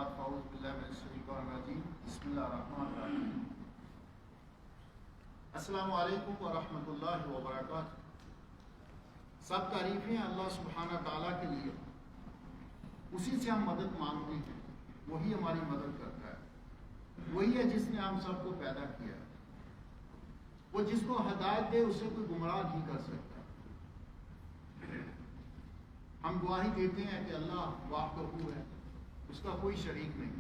بعد فاعوذ باللہ من الشیطان الرجیم بسم اللہ الرحمن الرحیم السلام علیکم ورحمۃ اللہ وبرکاتہ۔ سب تعریفیں اللہ سبحانہ تعالیٰ کے لیے، اسی سے ہم مدد مانگتے ہیں، وہی ہماری مدد کرتا ہے، وہی ہے جس نے ہم سب کو پیدا کیا ہے۔ وہ جس کو ہدایت دے اسے کوئی گمراہ نہیں کر سکتا۔ ہم گواہی دیتے ہیں کہ اللہ وحدہ ہے، اس کا کوئی شریک نہیں،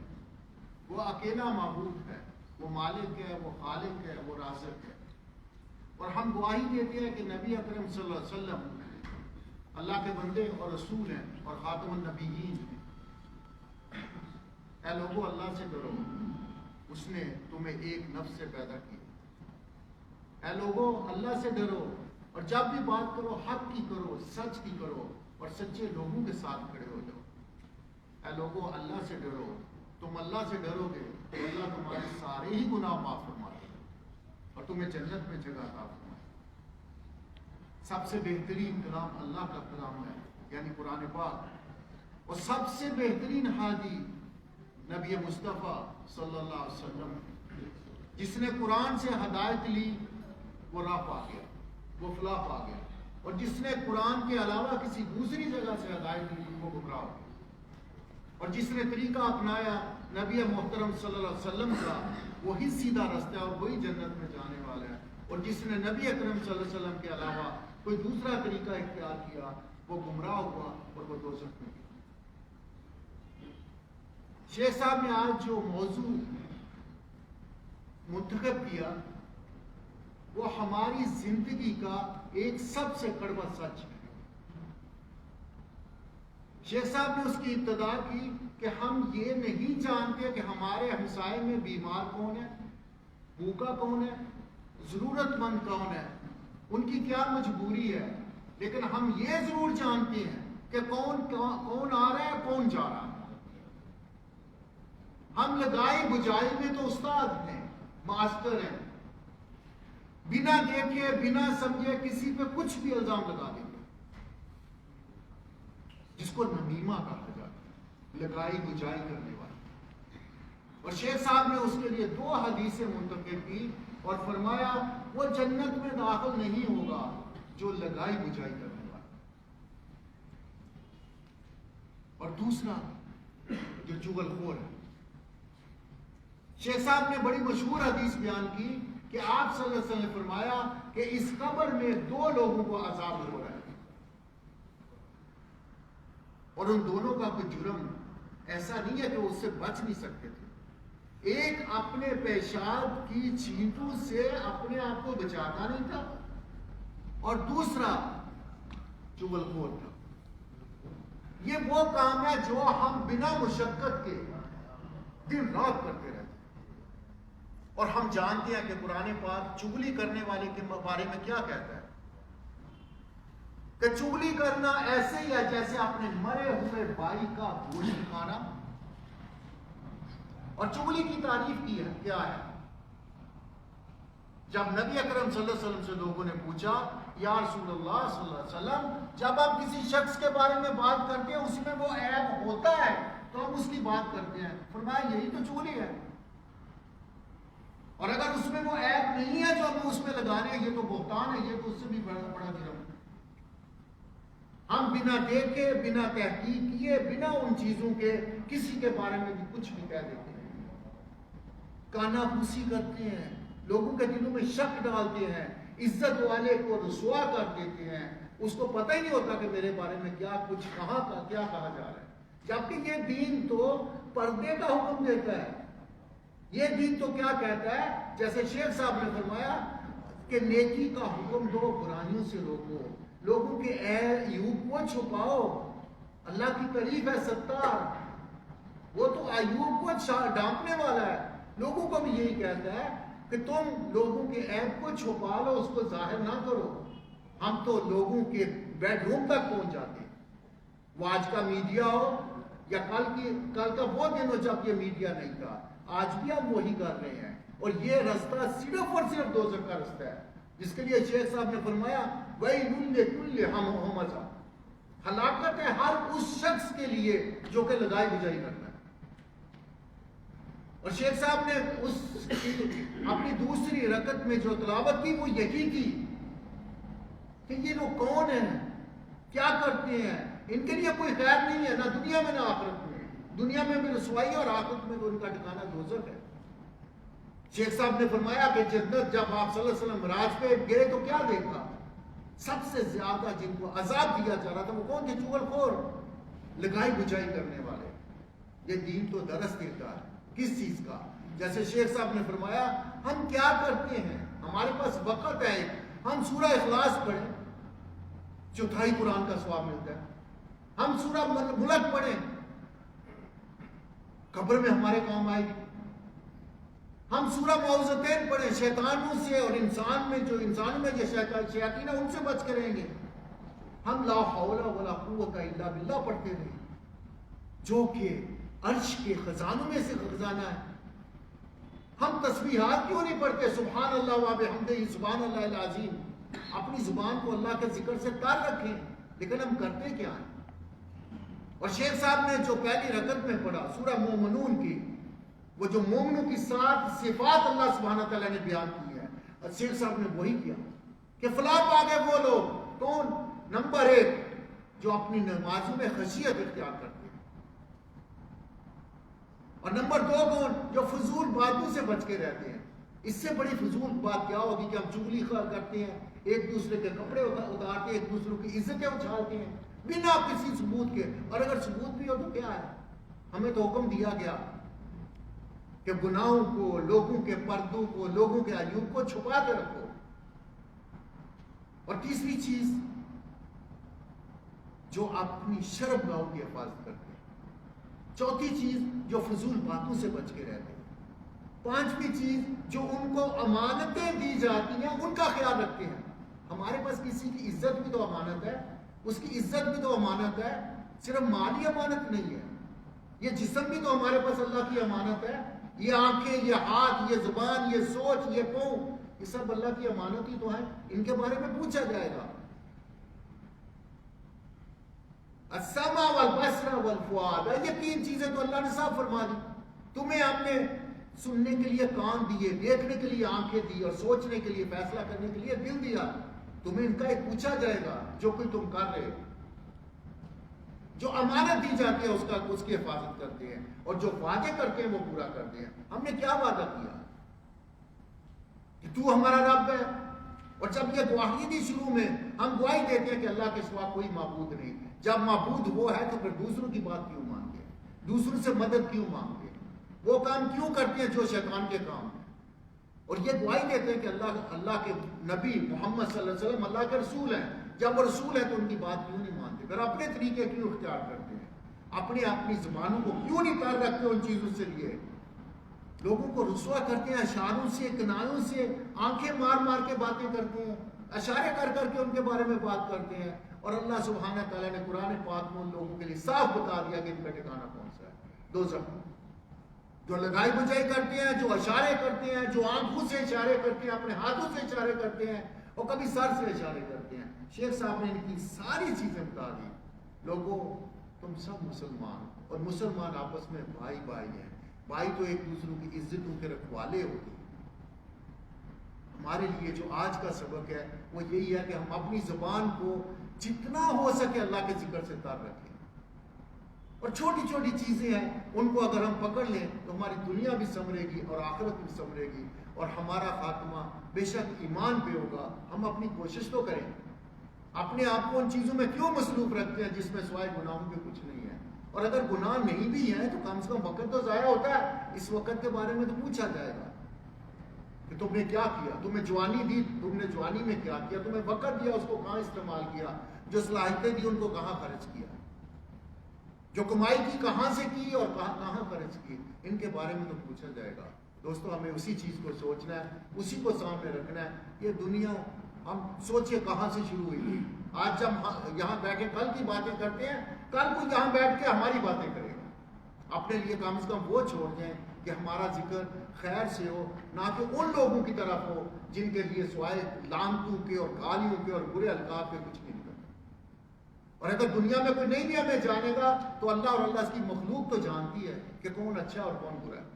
وہ اکیلا معبود ہے، وہ مالک ہے، وہ خالق ہے، وہ رازق ہے۔ اور ہم گواہی دیتے ہیں کہ نبی اکرم صلی اللہ علیہ وسلم اللہ کے بندے اور رسول ہیں اور خاتم النبیین ہیں۔ اے لوگو اللہ سے ڈرو، اس نے تمہیں ایک نفس سے پیدا کیا۔ اے لوگو اللہ سے ڈرو، اور جب بھی بات کرو حق کی کرو، سچ کی کرو، اور سچے لوگوں کے ساتھ کھڑے ہو جاؤ۔ اے لوگوں اللہ سے ڈرو، تم اللہ سے ڈرو گے تو اللہ تمہارے سارے ہی گناہ معاف فرما دے گا اور تمہیں جنت میں جگہ عطا فرمائے۔ سب سے بہترین کلام اللہ کا کلام ہے، یعنی قرآن پاک، اور سب سے بہترین ہادی نبی مصطفیٰ صلی اللہ علیہ وسلم، جس نے قرآن سے ہدایت لی وہ راہ پا گیا، وہ فلاح پا گیا، اور جس نے قرآن کے علاوہ کسی دوسری جگہ سے ہدایت لی وہ گمراہ ہو گیا۔ اور جس نے طریقہ اپنایا نبی محترم صلی اللہ علیہ وسلم کا، وہی سیدھا رستہ ہے اور وہی جنت میں جانے والا ہے۔ اور جس نے نبی اکرم صلی اللہ علیہ وسلم کے علاوہ کوئی دوسرا طریقہ اختیار کیا وہ گمراہ ہوا اور وہ دوزخ میں گیا۔ شیخ صاحب نے آج جو موضوع منتخب کیا وہ ہماری زندگی کا ایک سب سے کڑوا سچ ہے۔ شیخ صاحب نے اس کی ابتدا کی کہ ہم یہ نہیں جانتے کہ ہمارے ہمسائے میں بیمار کون ہے، بھوکا کون ہے، ضرورت مند کون ہے، ان کی کیا مجبوری ہے، لیکن ہم یہ ضرور جانتے ہیں کہ کون آ رہا ہے، کون جا رہا ہے۔ ہم لگائی بجائی میں تو استاد ہیں، ماسٹر ہیں، بنا دیکھے بنا سمجھے کسی پہ کچھ بھی الزام لگا دیتے، جس کو نمیمہ کہا جاتا ہے، لگائی بجائی کرنے والا۔ اور شیخ صاحب نے اس کے لیے 2 حدیثیں منتخب کی اور فرمایا وہ جنت میں داخل نہیں ہوگا جو لگائی بجائی کرنے والا، اور دوسرا جو چغل خور ہے۔ شیخ صاحب نے بڑی مشہور حدیث بیان کی کہ آپ صلی اللہ علیہ وسلم نے فرمایا کہ اس قبر میں 2 لوگوں کو عذاب ہو رہا ہے، اور ان دونوں کا کوئی جرم ایسا نہیں ہے کہ وہ اس سے بچ نہیں سکتے تھے۔ ایک اپنے پیشاب کی چھینٹوں سے اپنے آپ کو بچاتا نہیں تھا، اور دوسرا چغل خور تھا۔ یہ وہ کام ہے جو ہم بنا مشقت کے دن رات کرتے رہتے ہیں، اور ہم جانتے ہیں کہ قرآن پاک چغلی کرنے والے کے بارے میں کیا کہتا ہے کہ چغلی کرنا ایسے ہی ہے جیسے اپنے مرے ہوئے بھائی کا گوشت کھانا۔ اور چغلی کی تعریف کی ہے کیا ہے؟ جب نبی اکرم صلی اللہ علیہ وسلم سے لوگوں نے پوچھا یا رسول اللہ صلی اللہ علیہ وسلم، جب آپ کسی شخص کے بارے میں بات کرتے ہیں اس میں وہ عیب ہوتا ہے تو ہم اس کی بات کرتے ہیں، فرمایا یہی تو چغلی ہے، اور اگر اس میں وہ عیب نہیں ہے جو ہم اس میں لگا رہے ہیں یہ تو بہتان ہے، یہ تو اس سے بھی بڑا جرم ہے۔ ہم بنا دیکھے بنا تحقیق کیے بنا ان چیزوں کے کسی کے بارے میں بھی کچھ بھی کہہ دیتے ہیں، کانا پوسی کرتے ہیں، لوگوں کے دلوں میں شک ڈالتے ہیں، عزت والے کو رسوا کر دیتے ہیں، اس کو پتہ ہی نہیں ہوتا کہ میرے بارے میں کیا کچھ کہا کیا کہا جا رہا ہے، جبکہ یہ دین تو پردے کا حکم دیتا ہے۔ یہ دین تو کیا کہتا ہے، جیسے شیخ صاحب نے فرمایا کہ نیکی کا حکم دو، برائیوں سے روکو، لوگوں کے عیوب کو چھپاؤ۔ اللہ کی تعریف ہے ستار، وہ تو عیوب کو ڈھانپنے والا ہے، لوگوں کو بھی یہی کہتا ہے کہ تم لوگوں کے عیب کو چھپا لو، اس کو ظاہر نہ کرو۔ ہم تو لوگوں کے بیڈ روم تک پہنچ جاتے ہیں، وہ آج کا میڈیا ہو یا کل کا وہ دن ہو جب یہ میڈیا نہیں تھا، آج بھی ہم وہی کر رہے ہیں، اور یہ رستہ صرف اور صرف دوزخ کا رستہ ہے، جس کے لیے شیخ صاحب نے فرمایا وَيْلٌ لِكُلِّ ہَمَزَةٍ، ہلاکت ہے ہر اس شخص کے لیے جو کہ لگائی بجائی کرتا ہے۔ اور شیخ صاحب نے اپنی دوسری رکعت میں جو تلاوت کی وہ یہی کی کہ یہ لوگ کون ہیں، کیا کرتے ہیں، ان کے لیے کوئی خیر نہیں ہے، نہ دنیا میں نہ آخرت میں، دنیا میں بھی رسوائی اور آخرت میں تو ان کا ٹھکانہ دوزخ ہے۔ شیخ صاحب نے فرمایا کہ جنت جب آپ صلی اللہ علیہ وسلم معراج پہ گئے تو کیا دیکھا؟ سب سے زیادہ جن کو عذاب دیا جا رہا تھا وہ کون تھے؟ چغل خور، لگائی بجائی کرنے والے۔ یہ دین تو درس دیتا ہے کس چیز کا؟ جیسے شیخ صاحب نے فرمایا ہم کیا کرتے ہیں، ہمارے پاس وقت ہے، ہم سورہ اخلاص پڑھیں، چوتھائی قرآن کا ثواب ملتا ہے، ہم سورہ ملک پڑھیں، قبر میں ہمارے کام آئے گی، ہم سورہ معوذتین پڑھیں، شیطانوں سے اور انسانوں میں جو شیاطین ہیں ان سے بچ کے رہیں گے، ہم لا حول ولا قوت الا باللہ پڑھتے رہیں جو کہ عرش کے خزانوں میں سے خزانہ ہے۔ ہم تسبیحات کیوں نہیں پڑھتے؟ سبحان اللہ و بحمدہ سبحان اللہ العظیم، اپنی زبان کو اللہ کے ذکر سے تار رکھیں، لیکن ہم کرتے کیا ہیں؟ اور شیخ صاحب نے جو پہلی رکعت میں پڑھا سورہ مومنون کی، وہ جو مومنوں کی 7 صفات اللہ سبحانہ تعالیٰ نے بیان کی ہے، اور شیخ صاحب نے وہی کیا کہ فلاں پاگے وہ لوگ کون؟ نمبر 1 جو اپنی نمازوں میں خشیت اختیار کرتے ہیں، اور نمبر 2 کون؟ جو فضول باتوں سے بچ کے رہتے ہیں۔ اس سے بڑی فضول بات کیا ہوگی کہ ہم چغلی کرتے ہیں، ایک دوسرے کے کپڑے اتارتے ہیں، ایک دوسرے کی عزتیں اچھالتے ہیں بنا کسی ثبوت کے، اور اگر ثبوت بھی ہو تو کیا ہے؟ ہمیں تو حکم دیا گیا کہ گناہوں کو، لوگوں کے پردوں کو، لوگوں کے عیوب کو چھپا کے رکھو۔ اور تیسری چیز جو اپنی شرم گاہوں کی حفاظت کرتے ہیں۔ چوتھی چیز جو فضول باتوں سے بچ کے رہتے ہیں۔ پانچویں چیز جو ان کو امانتیں دی جاتی ہیں ان کا خیال رکھتے ہیں۔ ہمارے پاس کسی کی عزت بھی تو امانت ہے، اس کی عزت بھی تو امانت ہے، صرف مالی امانت نہیں ہے، یہ جسم بھی تو ہمارے پاس اللہ کی امانت ہے، یہ آنکھیں، یہ ہاتھ، یہ زبان، یہ سوچ، یہ پاؤں، یہ سب اللہ کی امانت ہی تو ہے، ان کے بارے میں پوچھا جائے گا۔ السمع والبصر والفؤاد، یہ 3 چیزیں تو اللہ نے صاف فرما دی۔ تمہیں ہم نے سننے کے لیے کان دیے، دیکھنے کے لیے آنکھیں دی، اور سوچنے کے لیے، فیصلہ کرنے کے لیے دل دیا۔ تمہیں ان کا ایک پوچھا جائے گا جو کوئی تم کر رہے ہو۔ جو امانت دی جاتی ہے اس کی حفاظت کرتے ہیں، اور جو وعدے کرتے ہیں وہ پورا کرتے ہیں۔ ہم نے کیا وعدہ کیا کہ تو ہمارا رب ہے، اور جب یہ گواہی دی شروع میں، ہم گواہی دیتے ہیں کہ اللہ کے سوا کوئی معبود نہیں۔ جب معبود وہ ہے تو پھر دوسروں کی بات کیوں مانتے ہیں؟ دوسروں سے مدد کیوں مانگتے ہیں؟ وہ کام کیوں کرتے ہیں جو شیطان کے کام ہیں؟ اور یہ گواہی دیتے ہیں کہ اللہ کے نبی محمد صلی اللہ علیہ وسلم اللہ کے رسول ہیں۔ جب وہ رسول ہے تو ان کی بات کیوں نہیں مانتے؟ پھر اپنے طریقے کیوں اختیار کرتے ہیں؟ اپنی زبانوں کو کیوں نہیں تار رکھتے ان چیزوں سے لیے؟ لوگوں کو رسوا کرتے ہیں، اشاروں سے، کنایوں سے، آنکھیں مار مار کے باتیں کرتے ہیں، اشارے کر کر کے ان کے بارے میں بات کرتے ہیں، اور اللہ سبحانہ تعالیٰ نے قرآن پاک میں ان لوگوں کے لیے صاف بتا دیا کہ ان کا ٹھکانہ کون سا ہے، دوزخ۔ جو لگائی بجائی کرتے ہیں، جو اشارے کرتے ہیں، جو آنکھوں سے اشارے کرتے ہیں، اپنے ہاتھوں سے اشارے کرتے ہیں، اور کبھی سر سے اشارے کرتے ہیں۔ شیخ صاحب نے ان کی ساری چیزیں بتا دی۔ لوگوں، تم سب مسلمان، اور مسلمان آپس میں بھائی بھائی ہیں، بھائی تو ایک دوسروں کی عزتوں کے رکھوالے ہوتے ہیں۔ ہمارے لیے جو آج کا سبق ہے وہ یہی ہے کہ ہم اپنی زبان کو جتنا ہو سکے اللہ کے ذکر سے تار رکھیں، اور چھوٹی چھوٹی چیزیں ہیں ان کو اگر ہم پکڑ لیں تو ہماری دنیا بھی سنورے گی اور آخرت بھی سنورے گی، اور ہمارا خاتمہ بے شک ایمان پہ ہوگا۔ ہم اپنی کوشش تو کریں، اپنے آپ کو ان چیزوں میں کیوں مصروف رکھتے ہیں جس میں سوائے گناہوں کے کچھ نہیں ہے؟ اور اگر گناہ نہیں بھی ہیں تو کم سے کم وقت تو ضائع ہوتا ہے، اس وقت کے بارے میں تو پوچھا جائے گا کہ تم نے کیا کیا، تمہیں جوانی دی، تم نے جوانی میں کیا کیا، تمہیں وقت دیا، اس کو کہاں استعمال کیا، جو صلاحیتیں دی ان کو کہاں خرچ کیا، جو کمائی کی کہاں سے کی اور کہاں خرچ کی، ان کے بارے میں تو پوچھا جائے گا۔ دوستو، ہمیں اسی چیز کو سوچنا ہے، اسی کو سامنے رکھنا ہے۔ یہ دنیا ہم سوچے کہاں سے شروع ہوئی تھی۔ آج جب یہاں بیٹھے کل کی باتیں کرتے ہیں، کل کو یہاں بیٹھ کے ہماری باتیں کرے گا۔ اپنے لیے کم از کم وہ چھوڑ دیں کہ ہمارا ذکر خیر سے ہو، نہ کہ ان لوگوں کی طرف ہو جن کے لیے سوائے لعنتوں کے اور گالیوں کے اور برے القاب کے کچھ نہیں کرتا۔ اور اگر دنیا میں کوئی نہیں بھی ہمیں جانے گا تو اللہ اور اللہ کی مخلوق تو جانتی ہے کہ کون اچھا اور کون برا ہے۔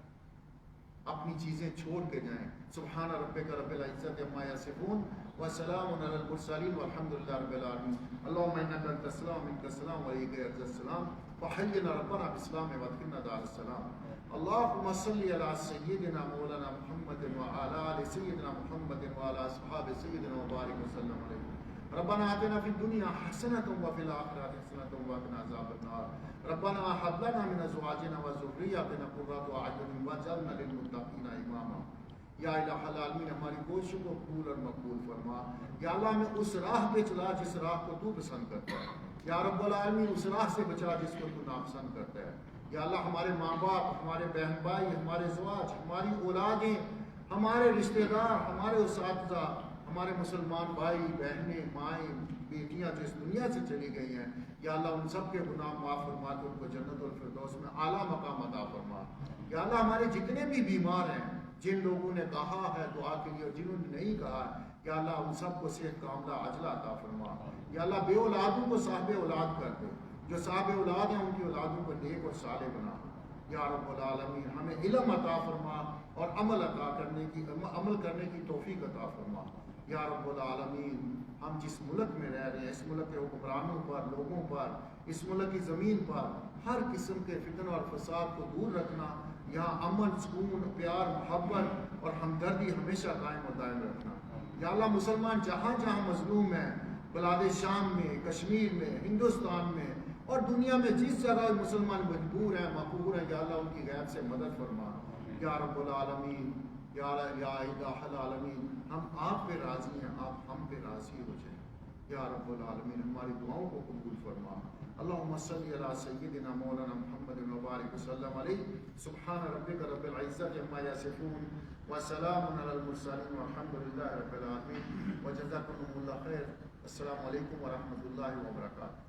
اپنی چیزیں چھوڑ کے جائیں. سبحان ربک رب العزت عما یصفون وسلام علی المرسلین والحمد للہ رب العالمین. اللهم انک انت السلام منک السلام وعلیک یرجع السلام وحینا ربنا بالاسلام وادخلنا دار السلام. اللهم صل علی سیدنا مولانا محمد وعلى آل سیدنا محمد وعلى اصحاب سیدنا وبارک وسلم علیہ. ربنا آتنا فی الدنیا حسنۃ وفی الآخرۃ حسنۃ وقنا عذاب النار. ربنا هب لنا من ازواجنا وذرياتنا قرۃ اعین واجعلنا للمتقین اماما. یا الہ العالمین ہماری کوششوں کو قبول اور مقبول فرما. یا اللہ ہمیں اس راہ پہ چلا جس راہ کو تو پسند کرتا ہے. یا رب العالمین اس راہ سے بچا جس کو تو ناپسند کرتا ہے. یا اللہ ہمارے ماں باپ، ہمارے بہن بھائی، ہمارے ازواج، ہماری اولادیں، ہمارے رشتہ دار، ہمارے اساتذہ، ہمارے مسلمان بھائی بہنیں مائیں بیٹیاں جو اس دنیا سے چلی گئی ہیں، یا اللہ ان سب کے گناہ معاف فرما کے ان کو جنت الفردوس میں اعلیٰ مقام عطا فرما. یا اللہ ہمارے جتنے بھی بیمار ہیں، جن لوگوں نے کہا ہے دعا کے لیے اور جنہوں نے نہیں کہا ہے، یا اللہ ان سب کو صحت کاملہ عاجلہ عطا فرما. یا اللہ بے اولادوں کو صاحب اولاد کر دے، جو صاحب اولاد ہیں ان کی اولادوں کو نیک اور صالح بنا. یا رب العالمین ہمیں علم عطا فرما اور عمل کرنے کی توفیق عطا فرما. یا رب العالمین ہم جس ملک میں رہ رہے ہیں، اس ملک کے حکمرانوں پر، لوگوں پر، اس ملک کی زمین پر ہر قسم کے فتن اور فساد کو دور رکھنا. یہاں امن، سکون، پیار، محبت اور ہمدردی ہمیشہ قائم و دائم رکھنا. یا اللہ مسلمان جہاں جہاں مظلوم ہیں، بلاد شام میں، کشمیر میں، ہندوستان میں اور دنیا میں جس جگہ مسلمان مجبور ہیں، مقبور ہیں، یا اللہ ان کی غیب سے مدد فرما. یا رب العالمین، یا الہ العالمین ہم آپ پہ راضی ہیں، آپ ہم پہ راضی ہو جائیں. یا رب العالمین ہماری دعاؤں کو قبول فرما. اللہم صلی علی سیدنا مولانا محمد وبارک وسلم علیہ. سبحان ربک رب العزت عما یصفون وسلام علی المرسلین والحمد للہ رب العالمین. وجزاکم اللہ خیر. السلام علیکم ورحمۃ اللہ وبرکاتہ.